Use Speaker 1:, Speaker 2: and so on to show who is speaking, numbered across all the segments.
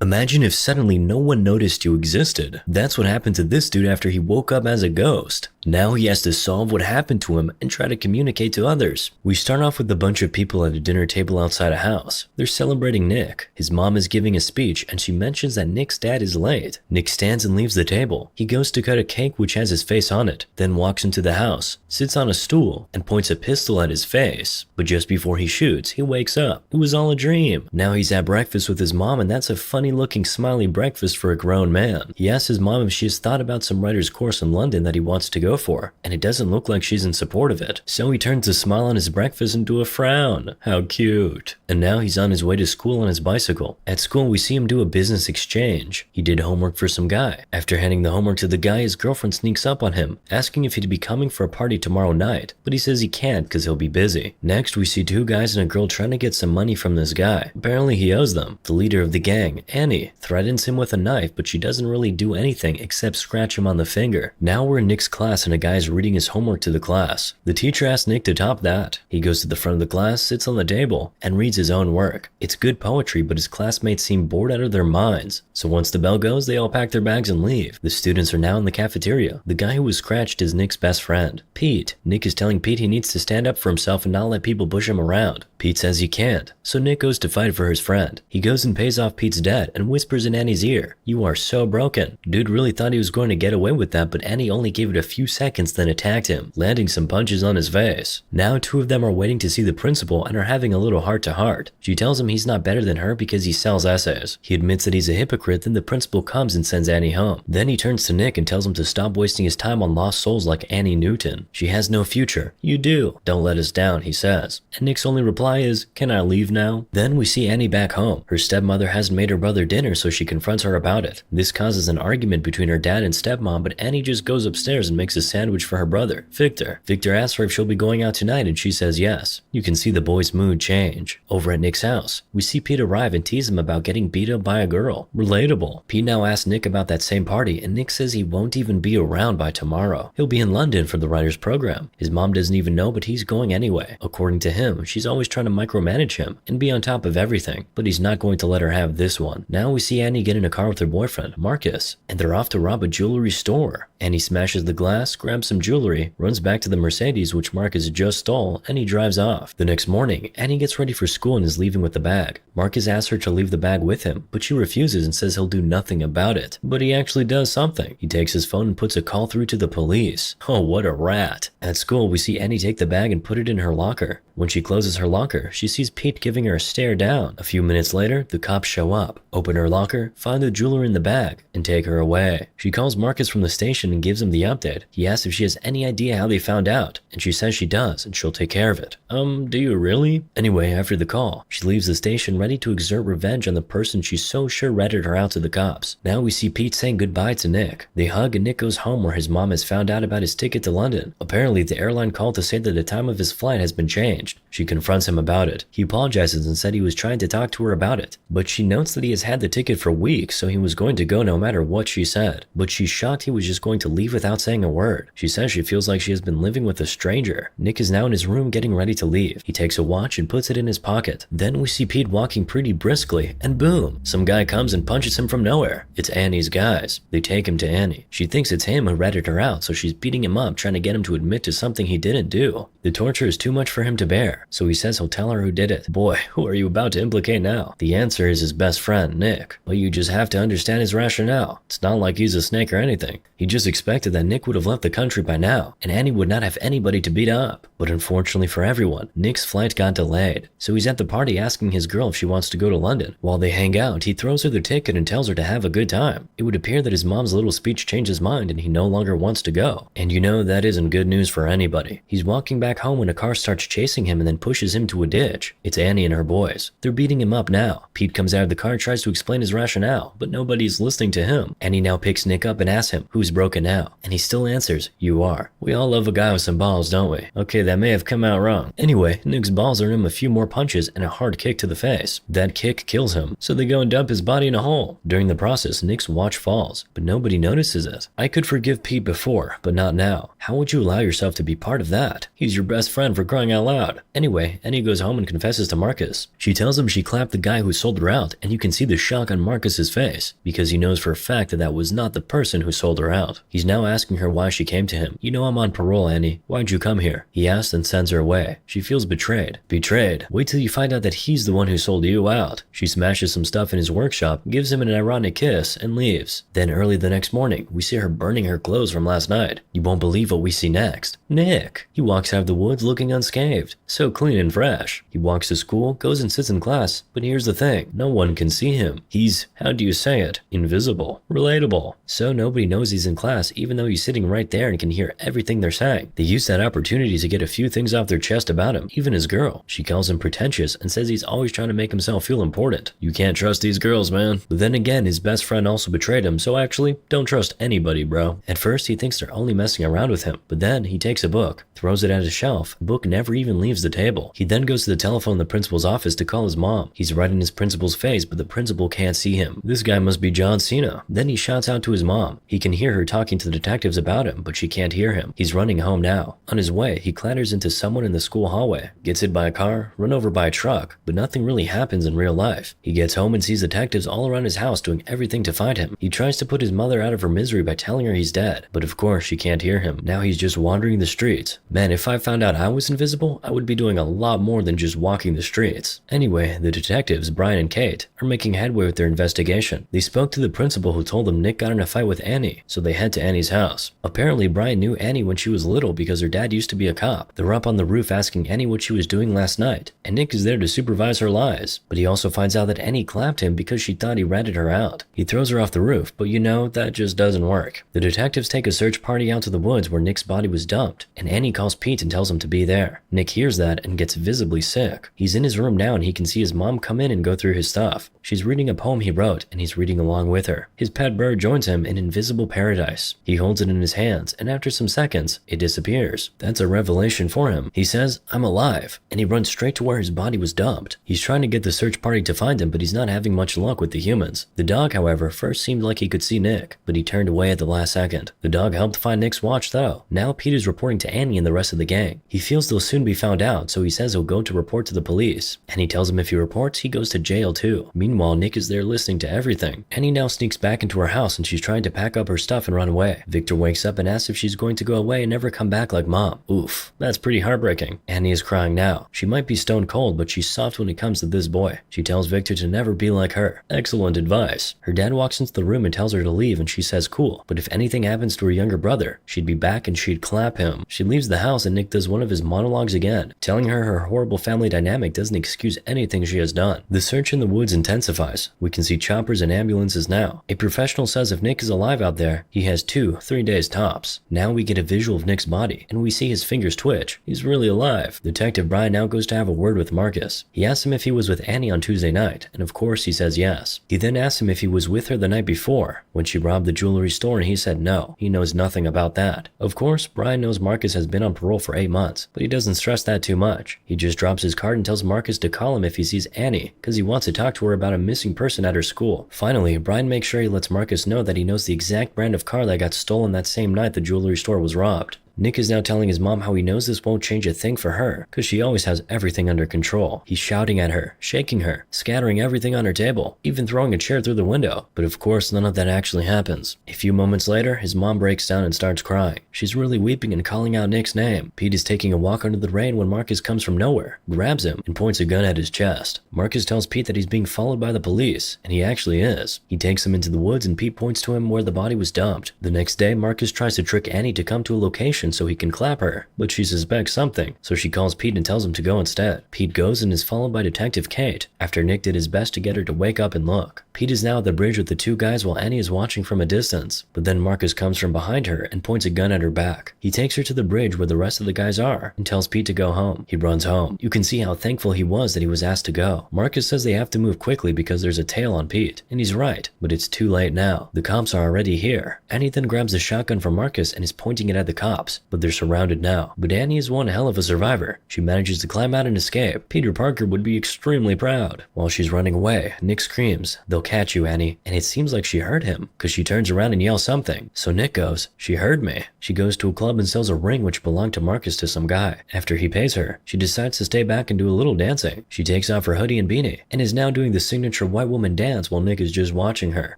Speaker 1: Imagine if suddenly no one noticed you existed. That's what happened to this dude after he woke up as a ghost. Now he has to solve what happened to him and try to communicate to others. We start off with a bunch of people at a dinner table outside a house. They're celebrating Nick. His mom is giving a speech and she mentions that Nick's dad is late. Nick stands and leaves the table. He goes to cut a cake which has his face on it, then walks into the house, sits on a stool, and points a pistol at his face. But just before he shoots, he wakes up. It was all a dream. Now he's at breakfast with his mom, and that's a funny looking smiley breakfast for a grown man. He asks his mom if she has thought about some writer's course in London that he wants to go for, and it doesn't look like she's in support of it. So he turns a smile on his breakfast into a frown. How cute. And now he's on his way to school on his bicycle. At school, we see him do a business exchange. He did homework for some guy. After handing the homework to the guy, his girlfriend sneaks up on him, asking if he'd be coming for a party tomorrow night, but he says he can't because he'll be busy. Next, we see two guys and a girl trying to get some money from this guy. Apparently he owes them. The leader of the gang, Annie, threatens him with a knife, but she doesn't really do anything except scratch him on the finger. Now we're in Nick's class and a guy is reading his homework to the class. The teacher asks Nick to top that. He goes to the front of the class, sits on the table, and reads his own work. It's good poetry, but his classmates seem bored out of their minds. So once the bell goes, they all pack their bags and leave. The students are now in the cafeteria. The guy who was scratched is Nick's best friend, Pete. Nick is telling Pete he needs to stand up for himself and not let people push him around. Pete says he can't, so Nick goes to fight for his friend. He goes and pays off Pete's debt and whispers in Annie's ear, "You are so broken." Dude really thought he was going to get away with that, but Annie only gave it a few seconds then attacked him, landing some punches on his face. Now two of them are waiting to see the principal and are having a little heart-to-heart. She tells him he's not better than her because he sells essays. He admits that he's a hypocrite, then the principal comes and sends Annie home. Then he turns to Nick and tells him to stop wasting his time on lost souls like Annie Newton. She has no future. You do. Don't let us down, he says. And Nick's only reply is, "Can I leave now?" Then we see Annie back home. Her stepmother hasn't made her brother dinner, so she confronts her about it. This causes an argument between her dad and stepmom, but Annie just goes upstairs and makes a sandwich for her brother, Victor. Victor asks her if she'll be going out tonight and she says yes. You can see the boy's mood change. Over at Nick's house, we see Pete arrive and tease him about getting beat up by a girl. Relatable. Pete now asks Nick about that same party, and Nick says he won't even be around by tomorrow. He'll be in London for the writer's program. His mom doesn't even know, but he's going anyway. According to him, she's always trying to micromanage him and be on top of everything, but he's not going to let her have this one. Now we see Annie get in a car with her boyfriend, Marcus, and they're off to rob a jewelry store. Annie smashes the glass, grabs some jewelry, runs back to the Mercedes which Marcus just stole, and he drives off. The next morning, Annie gets ready for school and is leaving with the bag. Marcus asks her to leave the bag with him, but she refuses and says he'll do nothing about it. But he actually does something. He takes his phone and puts a call through to the police. Oh, what a rat. At school, we see Annie take the bag and put it in her locker. When she closes her locker, she sees Pete giving her a stare down. A few minutes later, the cops show up, open her locker, find the jewelry in the bag, and take her away. She calls Marcus from the station and gives him the update. He asks if she has any idea how they found out, and she says she does, and she'll take care of it. Do you really? Anyway, after the call, she leaves the station ready to exert revenge on the person she's so sure ratted her out to the cops. Now we see Pete saying goodbye to Nick. They hug and Nick goes home where his mom has found out about his ticket to London. Apparently, the airline called to say that the time of his flight has been changed. She confronts him about it. He apologizes and said he was trying to talk to her about it, but she notes that he has had the ticket for weeks, so he was going to go no matter what she said. But she's shocked he was just going to leave without saying a word. She says she feels like she has been living with a stranger. Nick is now in his room getting ready to leave. He takes a watch and puts it in his pocket. Then we see Pete walking pretty briskly, and boom, some guy comes and punches him from nowhere. It's Annie's guys. They take him to Annie. She thinks it's him who ratted her out, so she's beating him up, trying to get him to admit to something he didn't do. The torture is too much for him to bear, so he says he'll tell her who did it. Boy, who are you about to implicate now? The answer is his best friend, Nick. But you just have to understand his rationale. It's not like he's a snake or anything. He just expected that Nick would have left the country by now, and Annie would not have anybody to beat up. But unfortunately for everyone, Nick's flight got delayed, so he's at the party asking his girl if she wants to go to London. While they hang out, he throws her the ticket and tells her to have a good time. It would appear that his mom's little speech changed his mind and he no longer wants to go. And you know that isn't good news for anybody. He's walking back home when a car starts chasing him and then pushes him to a ditch. It's Annie and her boys. They're beating him up now. Pete comes out of the car and tries to explain his rationale, but nobody's listening to him. Annie now picks Nick up and asks him, "Who's broken now?" And he still answers, "You are." We all love a guy with some balls, don't we? Okay, that may have come out wrong. Anyway, Nick's balls earn him a few more punches and a hard kick to the face. That kick kills him, so they go and dump his body in a hole. During the process, Nick's watch falls, but nobody notices it. I could forgive Pete before, but not now. How would you allow yourself to be part of that? He's your best friend, for crying out loud. And Anyway, Annie goes home and confesses to Marcus. She tells him she clapped the guy who sold her out, and you can see the shock on Marcus's face, because he knows for a fact that that was not the person who sold her out. He's now asking her why she came to him. You know I'm on parole, Annie. Why'd you come here? He asks and sends her away. She feels betrayed. Betrayed? Wait till you find out that he's the one who sold you out. She smashes some stuff in his workshop, gives him an ironic kiss, and leaves. Then early the next morning, we see her burning her clothes from last night. You won't believe what we see next. Nick! He walks out of the woods looking unscathed. So clean and fresh. He walks to school, goes and sits in class, but here's the thing. No one can see him. He's, how do you say it? Invisible. Relatable. So nobody knows he's in class even though he's sitting right there and can hear everything they're saying. They use that opportunity to get a few things off their chest about him, even his girl. She calls him pretentious and says he's always trying to make himself feel important. You can't trust these girls, man. But then again, his best friend also betrayed him, so actually, don't trust anybody, bro. At first, he thinks they're only messing around with him, but then he takes a book, throws it at a shelf. The book never even leaves the table. He then goes to the telephone in the principal's office to call his mom. He's right in his principal's face, but the principal can't see him. This guy must be John Cena. Then he shouts out to his mom. He can hear her talking to the detectives about him, but she can't hear him. He's running home now. On his way, he clatters into someone in the school hallway, gets hit by a car, run over by a truck, but nothing really happens in real life. He gets home and sees detectives all around his house doing everything to find him. He tries to put his mother out of her misery by telling her he's dead, but of course she can't hear him. Now he's just wandering the streets. Man, if I found out I was invisible, I would be doing a lot more than just walking the streets. Anyway, the detectives, Brian and Kate, are making headway with their investigation. They spoke to the principal who told them Nick got in a fight with Annie, so they head to Annie's house. Apparently, Brian knew Annie when she was little because her dad used to be a cop. They're up on the roof asking Annie what she was doing last night, and Nick is there to supervise her lies. But he also finds out that Annie clapped him because she thought he ratted her out. He throws her off the roof, but you know, that just doesn't work. The detectives take a search party out to the woods where Nick's body was dumped, and Annie calls Pete and tells him to be there. Nick hears that and gets visibly sick. He's in his room now and he can see his mom come in and go through his stuff. She's reading a poem he wrote and he's reading along with her. His pet bird joins him in invisible paradise. He holds it in his hands and after some seconds, it disappears. That's a revelation for him. He says, "I'm alive," and he runs straight to where his body was dumped. He's trying to get the search party to find him, but he's not having much luck with the humans. The dog, however, first seemed like he could see Nick, but he turned away at the last second. The dog helped find Nick's watch though. Now Pete is reporting to Annie and the rest of the gang. He feels they'll soon be found out, so he says he'll go to report to the police. Annie tells him if he reports, he goes to jail too. Meanwhile, Nick is there listening to everything. Annie now sneaks back into her house and she's trying to pack up her stuff and run away. Victor wakes up and asks if she's going to go away and never come back like mom. Oof, that's pretty heartbreaking. Annie is crying now. She might be stone cold, but she's soft when it comes to this boy. She tells Victor to never be like her. Excellent advice. Her dad walks into the room and tells her to leave and she says cool, but if anything happens to her younger brother, she'd be back and she'd clap him. She leaves the house and Nick does one of his monologues again, telling her her horrible family dynamic doesn't excuse anything she has done. The search in the woods intensifies. We can see choppers and ambulances now. A professional says if Nick is alive out there, he has 2-3 days tops. Now we get a visual of Nick's body, and we see his fingers twitch. He's really alive. Detective Brian now goes to have a word with Marcus. He asks him if he was with Annie on Tuesday night, and of course he says yes. He then asks him if he was with her the night before, when she robbed the jewelry store, and he said no. He knows nothing about that. Of course, Brian knows Marcus has been on parole for 8 months, but he doesn't stress that too much. He just drops his card and tells Marcus to call him if he sees Annie, because he wants to talk to her about a missing person at her school. Finally, Brian makes sure he lets Marcus know that he knows the exact brand of car that got stolen that same night the jewelry store was robbed. Nick is now telling his mom how he knows this won't change a thing for her, cause she always has everything under control. He's shouting at her, shaking her, scattering everything on her table, even throwing a chair through the window. But of course none of that actually happens. A few moments later, his mom breaks down and starts crying. She's really weeping and calling out Nick's name. Pete is taking a walk under the rain when Marcus comes from nowhere, grabs him, and points a gun at his chest. Marcus tells Pete that he's being followed by the police, and he actually is. He takes him into the woods and Pete points to him where the body was dumped. The next day, Marcus tries to trick Annie to come to a location so he can clap her, but she suspects something, so she calls Pete and tells him to go instead. Pete goes and is followed by Detective Kate, after Nick did his best to get her to wake up and look. Pete is now at the bridge with the two guys while Annie is watching from a distance, but then Marcus comes from behind her and points a gun at her back. He takes her to the bridge where the rest of the guys are and tells Pete to go home. He runs home. You can see how thankful he was that he was asked to go. Marcus says they have to move quickly because there's a tail on Pete, and he's right, but it's too late now. The cops are already here. Annie then grabs a shotgun from Marcus and is pointing it at the cops. cops, but they're surrounded now. But Annie is one hell of a survivor. She manages to climb out and escape. Peter Parker would be extremely proud. While she's running away, Nick screams, "They'll catch you, Annie," and it seems like she heard him, because she turns around and yells something. So Nick goes, "She heard me." She goes to a club and sells a ring which belonged to Marcus to some guy. After he pays her, she decides to stay back and do a little dancing. She takes off her hoodie and beanie, and is now doing the signature white woman dance while Nick is just watching her.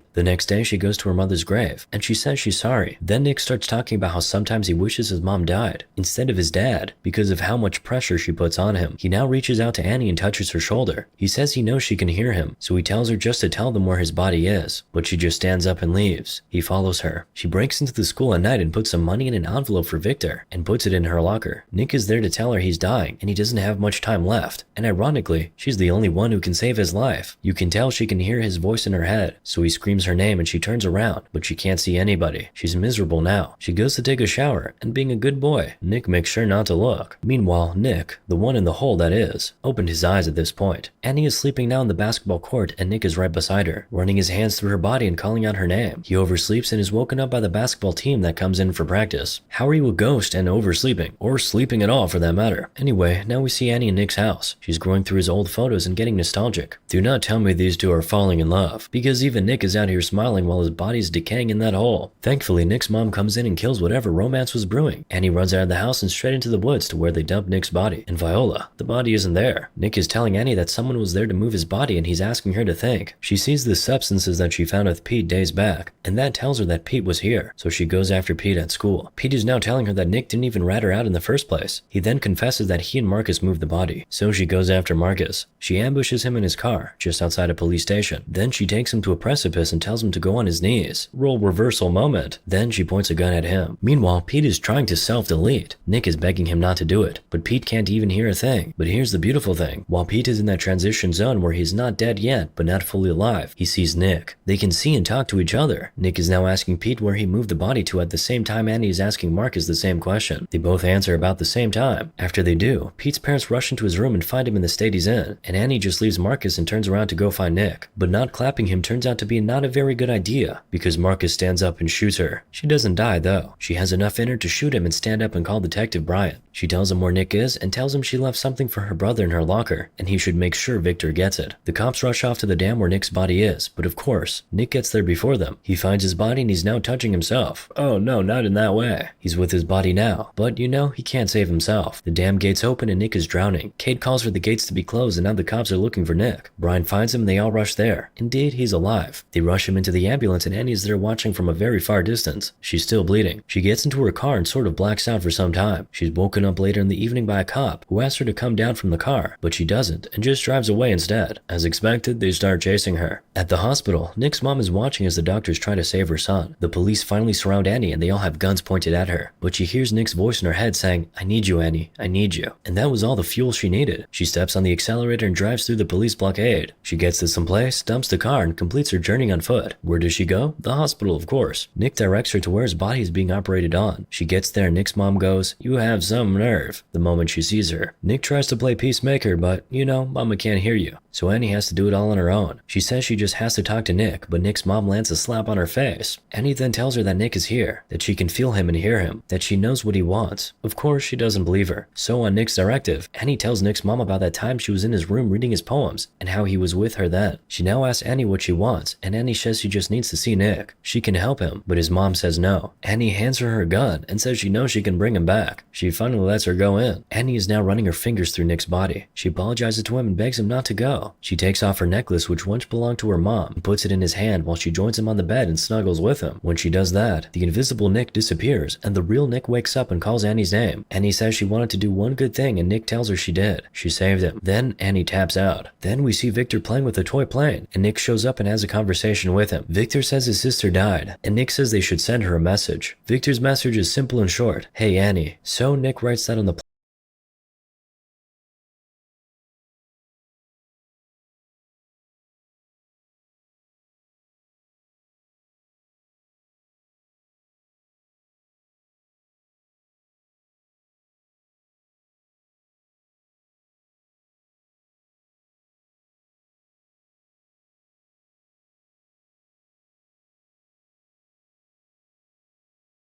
Speaker 1: The next day, she goes to her mother's grave, and she says she's sorry. Then Nick starts talking about how sometimes he wishes his mom died, instead of his dad, because of how much pressure she puts on him. He now reaches out to Annie and touches her shoulder. He says he knows she can hear him, so he tells her just to tell them where his body is, but she just stands up and leaves. He follows her. She breaks into the school at night and puts some money in an envelope for Victor, and puts it in her locker. Nick is there to tell her he's dying, and he doesn't have much time left, and ironically, she's the only one who can save his life. You can tell she can hear his voice in her head, so he screams her name and she turns around, but she can't see anybody. She's miserable now. She goes to take a shower, and being a good boy, Nick makes sure not to look. Meanwhile, Nick, the one in the hole that is, opened his eyes at this point. Annie is sleeping now in the basketball court, and Nick is right beside her, running his hands through her body and calling out her name. He oversleeps and is woken up by the basketball team that comes in for practice. How are you a ghost and oversleeping? Or sleeping at all for that matter? Anyway, now we see Annie in Nick's house. She's going through his old photos and getting nostalgic. Do not tell me these two are falling in love, because even Nick is out here smiling while his body's decaying in that hole. Thankfully, Nick's mom comes in and kills whatever romance was brewing. Annie runs out of the house and straight into the woods to where they dump Nick's body. And Viola, the body isn't there. Nick is telling Annie that someone was there to move his body and he's asking her to think. She sees the substances that she found with Pete days back, and that tells her that Pete was here, so she goes after Pete at school. Pete is now telling her that Nick didn't even rat her out in the first place. He then confesses that he and Marcus moved the body, so she goes after Marcus. She ambushes him in his car, just outside a police station. Then she takes him to a precipice and tells him to go on his knees. Role reversal moment. Then she points a gun at him. Meanwhile, Pete is trying to self-delete. Nick is begging him not to do it, but Pete can't even hear a thing. But here's the beautiful thing. While Pete is in that transition zone where he's not dead yet, but not fully alive, he sees Nick. They can see and talk to each other. Nick is now asking Pete where he moved the body to at the same time Annie is asking Marcus the same question. They both answer about the same time. After they do, Pete's parents rush into his room and find him in the state he's in, and Annie just leaves Marcus and turns around to go find Nick. But not clapping him turns out to be not a very good idea, because Marcus stands up and shoots her. She doesn't die though. She has enough in her to shoot him and stand up and call Detective Bryant. She tells him where Nick is and tells him she left something for her brother in her locker, and he should make sure Victor gets it. The cops rush off to the dam where Nick's body is, but of course, Nick gets there before them. He finds his body and he's now touching himself. Oh no, not in that way. He's with his body now, but you know, he can't save himself. The dam gates open and Nick is drowning. Kate calls for the gates to be closed and now the cops are looking for Nick. Brian finds him and they all rush there. Indeed, he's alive. They rush him into the ambulance and Annie is there watching from a very far distance. She's still bleeding. She gets into her car and sort of blacks out for some time. She's woken up later in the evening by a cop who asks her to come down from the car, but she doesn't and just drives away instead. As expected, they start chasing her. At the hospital, Nick's mom is watching as the doctors try to save her son. The police finally surround Annie and they all have guns pointed at her, but she hears Nick's voice in her head saying, "I need you, Annie, I need you." And that was all the fuel she needed. She steps on the accelerator and drives through the police blockade. She gets to some place, dumps the car, and completes her journey on foot. Where does she go? The hospital, of course. Nick directs her to where his body is being operated on. She gets there and Nick's mom goes, "You have some nerve," the moment she sees her. Nick tries to play peacemaker, but you know, mama can't hear you. So Annie has to do it all on her own. She says she just has to talk to Nick, but Nick's mom lands a slap on her face. Annie then tells her that Nick is here, that she can feel him and hear him, that she knows what he wants. Of course, she doesn't believe her. So on Nick's directive, Annie tells Nick's mom about that time she was in his room reading his poems, and how he was with her then. She now asks Annie what she wants, and Annie says she just needs to see Nick. She can help him, but his mom says no. Annie hands her her gun, and says she knows she can bring him back. She finally lets her go in. Annie is now running her fingers through Nick's body. She apologizes to him and begs him not to go. She takes off her necklace, which once belonged to her mom, and puts it in his hand while she joins him on the bed and snuggles with him. When she does that, the invisible Nick disappears, and the real Nick wakes up and calls Annie's name. Annie says she wanted to do one good thing, and Nick tells her she did. She saved him. Then Annie taps out. Then we see Victor playing with a toy plane, and Nick shows up and has a conversation with him. Victor says his sister died, and Nick says they should send her a message. Victor's message is simple and short. "Hey Annie." So Nick writes that on the